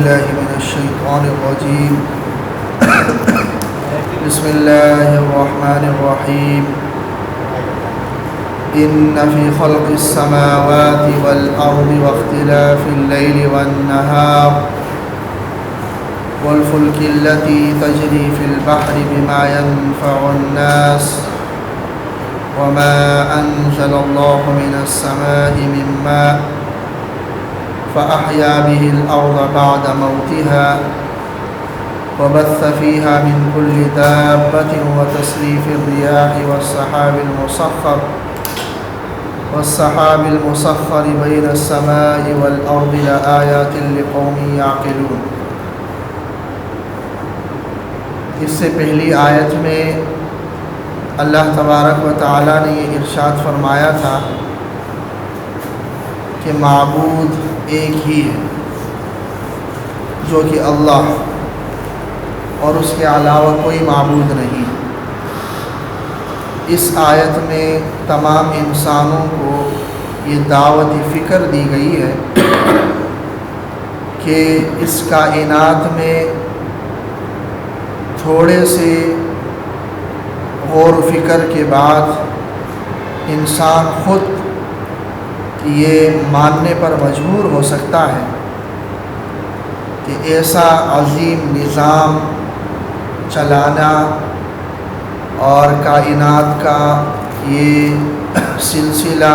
بالله من الشيطان الرجيم بسم الله الرحمن الرحيم إن في خلق السماوات والأرض واختلاف الليل والنهار والفلك التي تجري في البحر بما ينفع الناس وما أنزل الله من السماء من ماء فأحيا به الأرض بعد موتها وبث فيها من كل دابة وتصريف الرياح والسحاب المسخر بين السماء والأرض لآيات لقوم يعقلون۔ اس سے پہلی آیت میں اللہ تبارک و تعالیٰ نے یہ ارشاد فرمایا تھا کہ معبود ایک ہی ہے جو کہ اللہ، اور اس کے علاوہ کوئی معبود نہیں۔ اس آیت میں تمام انسانوں کو یہ دعوت فکر دی گئی ہے کہ اس کائنات میں تھوڑے سے غور و فکر کے بعد انسان خود یہ ماننے پر مجبور ہو سکتا ہے کہ ایسا عظیم نظام چلانا اور کائنات کا یہ سلسلہ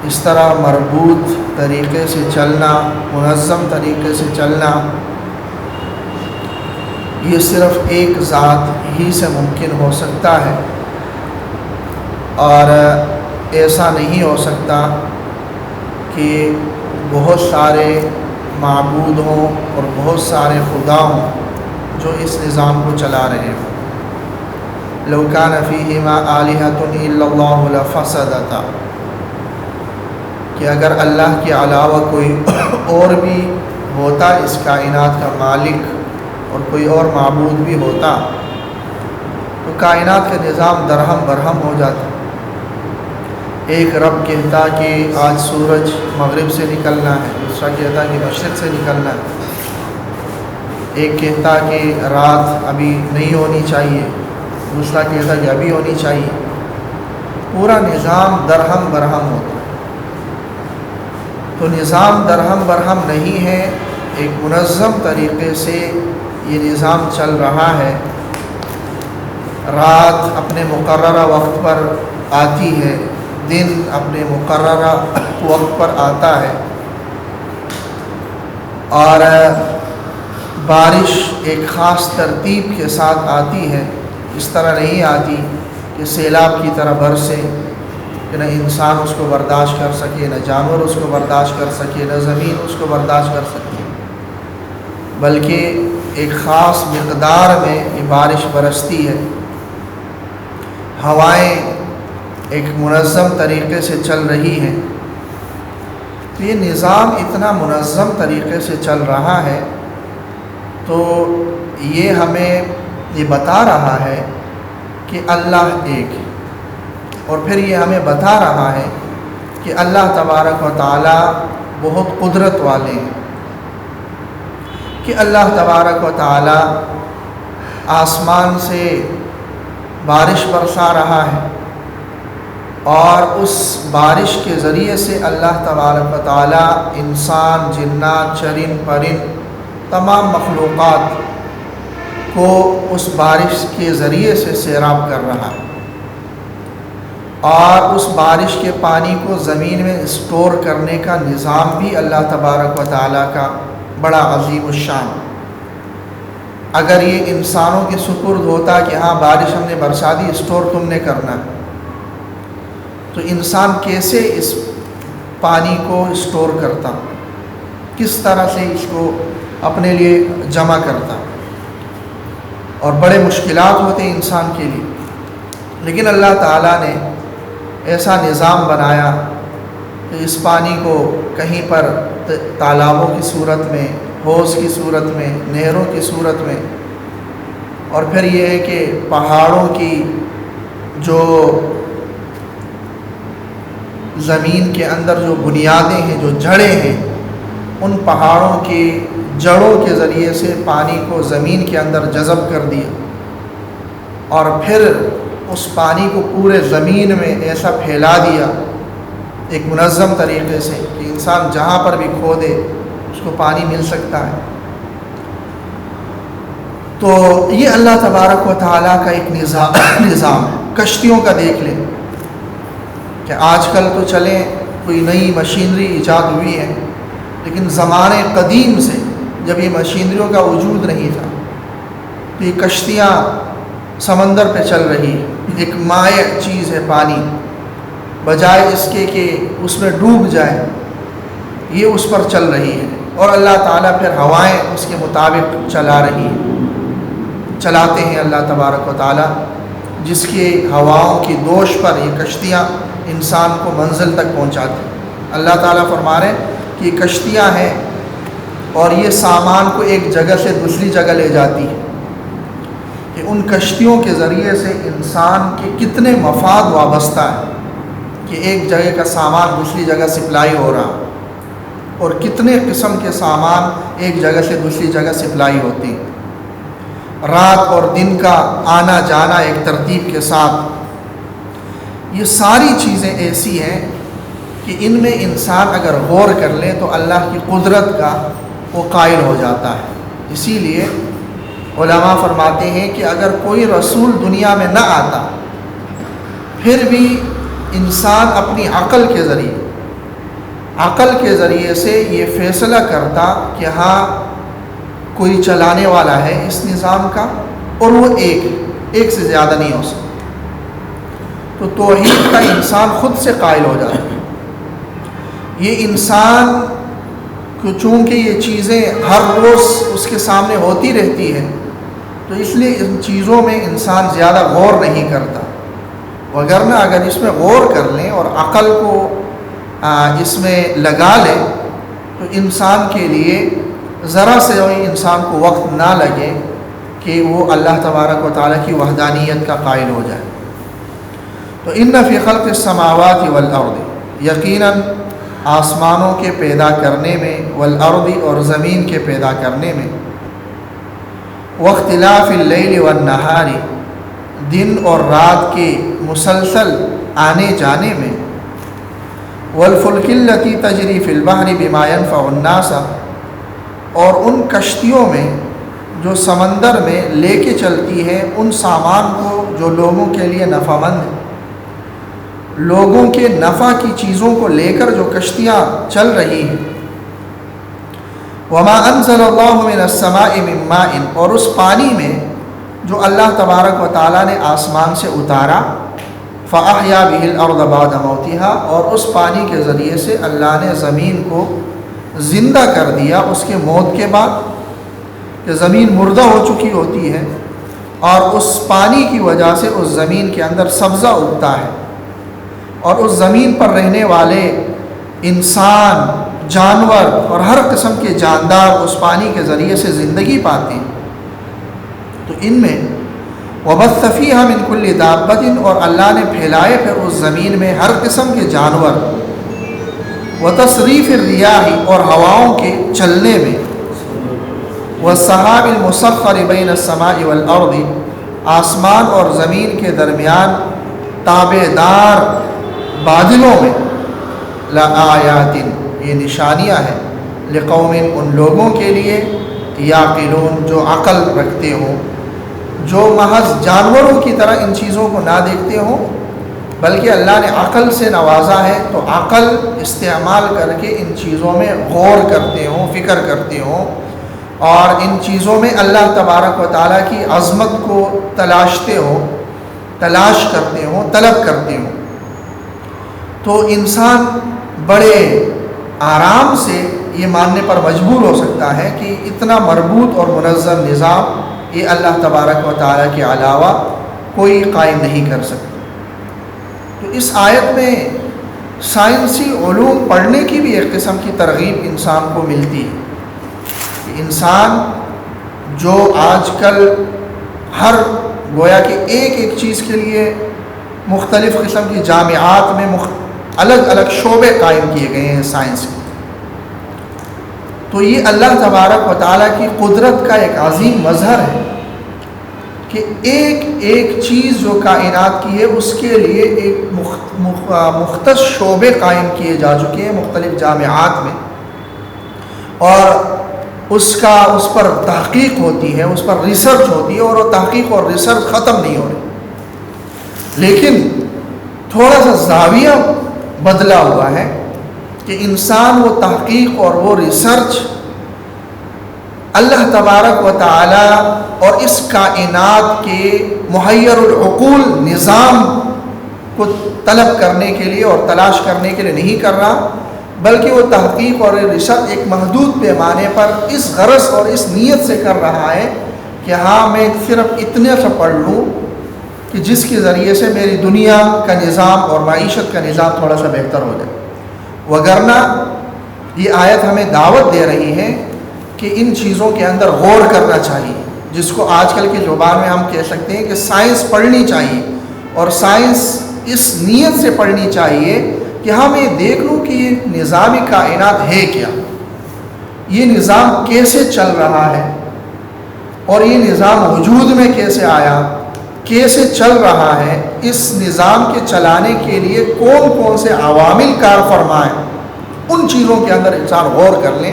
اس طرح مربوط طریقے سے چلنا، منظم طریقے سے چلنا، یہ صرف ایک ذات ہی سے ممکن ہو سکتا ہے، اور ایسا نہیں ہو سکتا کہ بہت سارے معبود ہوں اور بہت سارے خدا ہوں جو اس نظام کو چلا رہے ہوں۔ لو کان فیہما آلہۃ الا اللہ لفسدتا، کہ اگر اللہ کے علاوہ کوئی اور بھی ہوتا، اس کائنات کا مالک اور کوئی اور معبود بھی ہوتا، تو کائنات کا نظام درہم برہم ہو جاتا۔ ایک رب کہتا کہ آج سورج مغرب سے نکلنا ہے، دوسرا کہتا کہ مشرق سے نکلنا ہے، ایک کہتا کہ رات ابھی نہیں ہونی چاہیے، دوسرا کہتا کہ ابھی ہونی چاہیے۔ پورا نظام درہم برہم ہوتا۔ تو نظام درہم برہم نہیں ہے، ایک منظم طریقے سے یہ نظام چل رہا ہے۔ رات اپنے مقررہ وقت پر آتی ہے، دن اپنے مقررہ وقت پر آتا ہے، اور بارش ایک خاص ترتیب کے ساتھ آتی ہے۔ اس طرح نہیں آتی کہ سیلاب کی طرح برسے کہ نہ انسان اس کو برداشت کر سکے، نہ جانور اس کو برداشت کر سکے، نہ زمین اس کو برداشت کر سکے، بلکہ ایک خاص مقدار میں یہ بارش برستی ہے۔ ہوائیں ایک منظم طریقے سے چل رہی ہیں۔ تو یہ نظام اتنا منظم طریقے سے چل رہا ہے، تو یہ ہمیں یہ بتا رہا ہے کہ اللہ ایک ہے، اور پھر یہ ہمیں بتا رہا ہے کہ اللہ تبارک و تعالی بہت قدرت والے ہیں، کہ اللہ تبارک و تعالی آسمان سے بارش برسا رہا ہے، اور اس بارش کے ذریعے سے اللہ تبارک و تعالی انسان، جنات، چرند پرند، تمام مخلوقات کو اس بارش کے ذریعے سے سیراب کر رہا ہے، اور اس بارش کے پانی کو زمین میں اسٹور کرنے کا نظام بھی اللہ تبارک و تعالی کا بڑا عظیم الشان۔ اگر یہ انسانوں کے سپرد ہوتا کہ ہاں بارش ہم نے برسا دی، اسٹور تم نے کرنا ہے، تو انسان کیسے اس پانی کو اسٹور کرتا، کس طرح سے اس کو اپنے لیے جمع کرتا، اور بڑے مشکلات ہوتے انسان کے لیے۔ لیکن اللہ تعالیٰ نے ایسا نظام بنایا کہ اس پانی کو کہیں پر تالابوں کی صورت میں، حوض کی صورت میں، نہروں کی صورت میں، اور پھر یہ ہے کہ پہاڑوں کی جو زمین کے اندر جو بنیادیں ہیں، جو جڑیں ہیں، ان پہاڑوں کی جڑوں کے ذریعے سے پانی کو زمین کے اندر جذب کر دیا، اور پھر اس پانی کو پورے زمین میں ایسا پھیلا دیا ایک منظم طریقے سے کہ انسان جہاں پر بھی کھودے اس کو پانی مل سکتا ہے۔ تو یہ اللہ تبارک و تعالیٰ کا ایک نظام ہے۔ کشتیوں کا دیکھ لیں کہ آج کل تو چلیں کوئی نئی مشینری ایجاد ہوئی ہے، لیکن زمانے قدیم سے جب یہ مشینریوں کا وجود نہیں تھا تو یہ کشتیاں سمندر پہ چل رہی ہے، ایک مائع چیز ہے پانی، بجائے اس کے کہ اس میں ڈوب جائے یہ اس پر چل رہی ہے، اور اللہ تعالیٰ پھر ہوائیں اس کے مطابق چلاتے ہیں اللہ تبارک و تعالیٰ، جس کی ہواؤں کی دوش پر یہ کشتیاں انسان کو منزل تک پہنچاتی ہیں۔ اللہ تعالیٰ فرما رہے ہیں کہ یہ کشتیاں ہیں اور یہ سامان کو ایک جگہ سے دوسری جگہ لے جاتی ہے، کہ ان کشتیوں کے ذریعے سے انسان کے کتنے مفاد وابستہ ہے کہ ایک جگہ کا سامان دوسری جگہ سپلائی ہو رہا، اور کتنے قسم کے سامان ایک جگہ سے دوسری جگہ سپلائی ہوتی، رات اور دن کا آنا جانا ایک ترتیب کے ساتھ۔ یہ ساری چیزیں ایسی ہیں کہ ان میں انسان اگر غور کر لے تو اللہ کی قدرت کا وہ قائل ہو جاتا ہے۔ اسی لیے علماء فرماتے ہیں کہ اگر کوئی رسول دنیا میں نہ آتا پھر بھی انسان اپنی عقل کے ذریعے سے یہ فیصلہ کرتا کہ ہاں کوئی چلانے والا ہے اس نظام کا، اور وہ ایک سے زیادہ نہیں ہو سکتا، تو توحید کا انسان خود سے قائل ہو جاتا ہے۔ یہ انسان کو چونکہ یہ چیزیں ہر روز اس کے سامنے ہوتی رہتی ہیں تو اس لیے ان چیزوں میں انسان زیادہ غور نہیں کرتا، وگرنہ اگر اس میں غور کر لیں اور عقل کو اس میں لگا لیں تو انسان کے لیے ذرا سے انسان کو وقت نہ لگے کہ وہ اللہ تبارک و تعالیٰ کی وحدانیت کا قائل ہو جائے۔ تو ان فی خلق السماوات والارض، یقیناً آسمانوں کے پیدا کرنے میں، والارض اور زمین کے پیدا کرنے میں، واختلاف اللیل والنہار، دن اور رات کے مسلسل آنے جانے میں، والفلک التی تجری فی البحر بما ينفع الناس، اور ان کشتیوں میں جو سمندر میں لے کے چلتی ہے ان سامان کو جو لوگوں کے لیے نفع مند ہے، لوگوں کے نفع کی چیزوں کو لے کر جو کشتیاں چل رہی ہیں، وما انزل اللہ من السماء من ماء، اور اس پانی میں جو اللہ تبارک و تعالیٰ نے آسمان سے اتارا، فاحیا بہ الارض بعد موتها، اور اس پانی کے ذریعے سے اللہ نے زمین کو زندہ کر دیا اس کے موت کے بعد، کہ زمین مردہ ہو چکی ہوتی ہے اور اس پانی کی وجہ سے اس زمین کے اندر سبزہ اگتا ہے، اور اس زمین پر رہنے والے انسان، جانور اور ہر قسم کے جاندار اس پانی کے ذریعے سے زندگی پاتے ہیں۔ تو ان میں وبث فیہا من کل دابۃ، اور اللہ نے پھیلائے پھر اس زمین میں ہر قسم کے جانور، وتصریف الریاح، اور ہواؤں کے چلنے میں، والسحاب المسخر بین السماء والارض، آسمان اور زمین کے درمیان تابع دار بادلوں میں، لآیات، یہ نشانیاں ہیں، لقوم، ان لوگوں کے لیے، یعقلون، جو عقل رکھتے ہوں، جو محض جانوروں کی طرح ان چیزوں کو نہ دیکھتے ہوں بلکہ اللہ نے عقل سے نوازا ہے تو عقل استعمال کر کے ان چیزوں میں غور کرتے ہوں، فکر کرتے ہوں، اور ان چیزوں میں اللہ تبارک و تعالیٰ کی عظمت کو تلاش کرتے ہوں، طلب کرتے ہوں، تو انسان بڑے آرام سے یہ ماننے پر مجبور ہو سکتا ہے کہ اتنا مربوط اور منظم نظام یہ اللہ تبارک و تعالیٰ کے علاوہ کوئی قائم نہیں کر سکتا۔ تو اس آیت میں سائنسی علوم پڑھنے کی بھی ایک قسم کی ترغیب انسان کو ملتی ہے، کہ انسان جو آج کل ہر گویا کہ ایک چیز کے لیے مختلف قسم کی جامعات میں الگ الگ شعبے قائم کیے گئے ہیں سائنس کے، تو یہ اللہ تبارک و تعالیٰ کی قدرت کا ایک عظیم مظہر ہے کہ ایک ایک چیز جو کائنات کی ہے اس کے لیے ایک مختص شعبے قائم کیے جا چکے ہیں مختلف جامعات میں، اور اس پر تحقیق ہوتی ہے، اس پر ریسرچ ہوتی ہے، اور وہ تحقیق اور ریسرچ ختم نہیں ہو رہی، لیکن تھوڑا سا زاویہ بدلا ہوا ہے کہ انسان وہ تحقیق اور وہ ریسرچ اللہ تبارک و تعالی اور اس کائنات کے محیر العقول نظام کو طلب کرنے کے لیے اور تلاش کرنے کے لیے نہیں کر رہا، بلکہ وہ تحقیق اور ریسرچ ایک محدود پیمانے پر اس غرض اور اس نیت سے کر رہا ہے کہ ہاں میں صرف اتنے سے پڑھ لوں کہ جس کے ذریعے سے میری دنیا کا نظام اور معیشت کا نظام تھوڑا سا بہتر ہو جائے، وگرنہ یہ آیت ہمیں دعوت دے رہی ہے کہ ان چیزوں کے اندر غور کرنا چاہیے، جس کو آج کل کی زبان میں ہم کہہ سکتے ہیں کہ سائنس پڑھنی چاہیے، اور سائنس اس نیت سے پڑھنی چاہیے کہ ہم یہ دیکھ لوں کہ یہ نظام کائنات ہے کیا، یہ نظام کیسے چل رہا ہے، اور یہ نظام وجود میں کیسے آیا، کیسے چل رہا ہے، اس نظام کے چلانے کے لیے کون کون سے عوامل کار فرما ہیں، ان چیزوں کے اندر انسان غور کر لیں،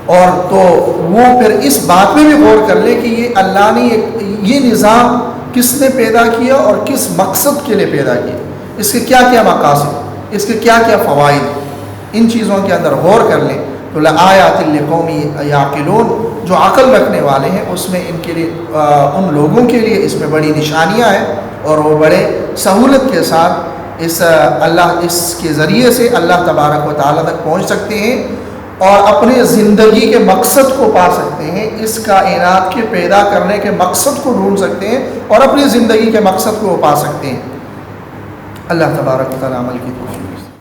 اور تو وہ پھر اس بات میں بھی غور کر لے کہ یہ اللہ نے یہ نظام کس نے پیدا کیا اور کس مقصد کے لیے پیدا کیا، اس کے کیا کیا مقاصد، اس کے کیا کیا فوائد، ان چیزوں کے اندر غور کر لیں تو لآیات لقوم یعقلون، جو عقل رکھنے والے ہیں اس میں ان کے لیے ان لوگوں کے لیے اس میں بڑی نشانیاں ہیں، اور وہ بڑے سہولت کے ساتھ اس کے ذریعے سے اللہ تبارک و تعالیٰ تک پہنچ سکتے ہیں اور اپنے زندگی کے مقصد کو پا سکتے ہیں، اس کائنات کے پیدا کرنے کے مقصد کو ڈھونڈ سکتے ہیں اور اپنی زندگی کے مقصد کو پا سکتے ہیں۔ اللہ تبارک و تعالیٰ عمل کی توفیق۔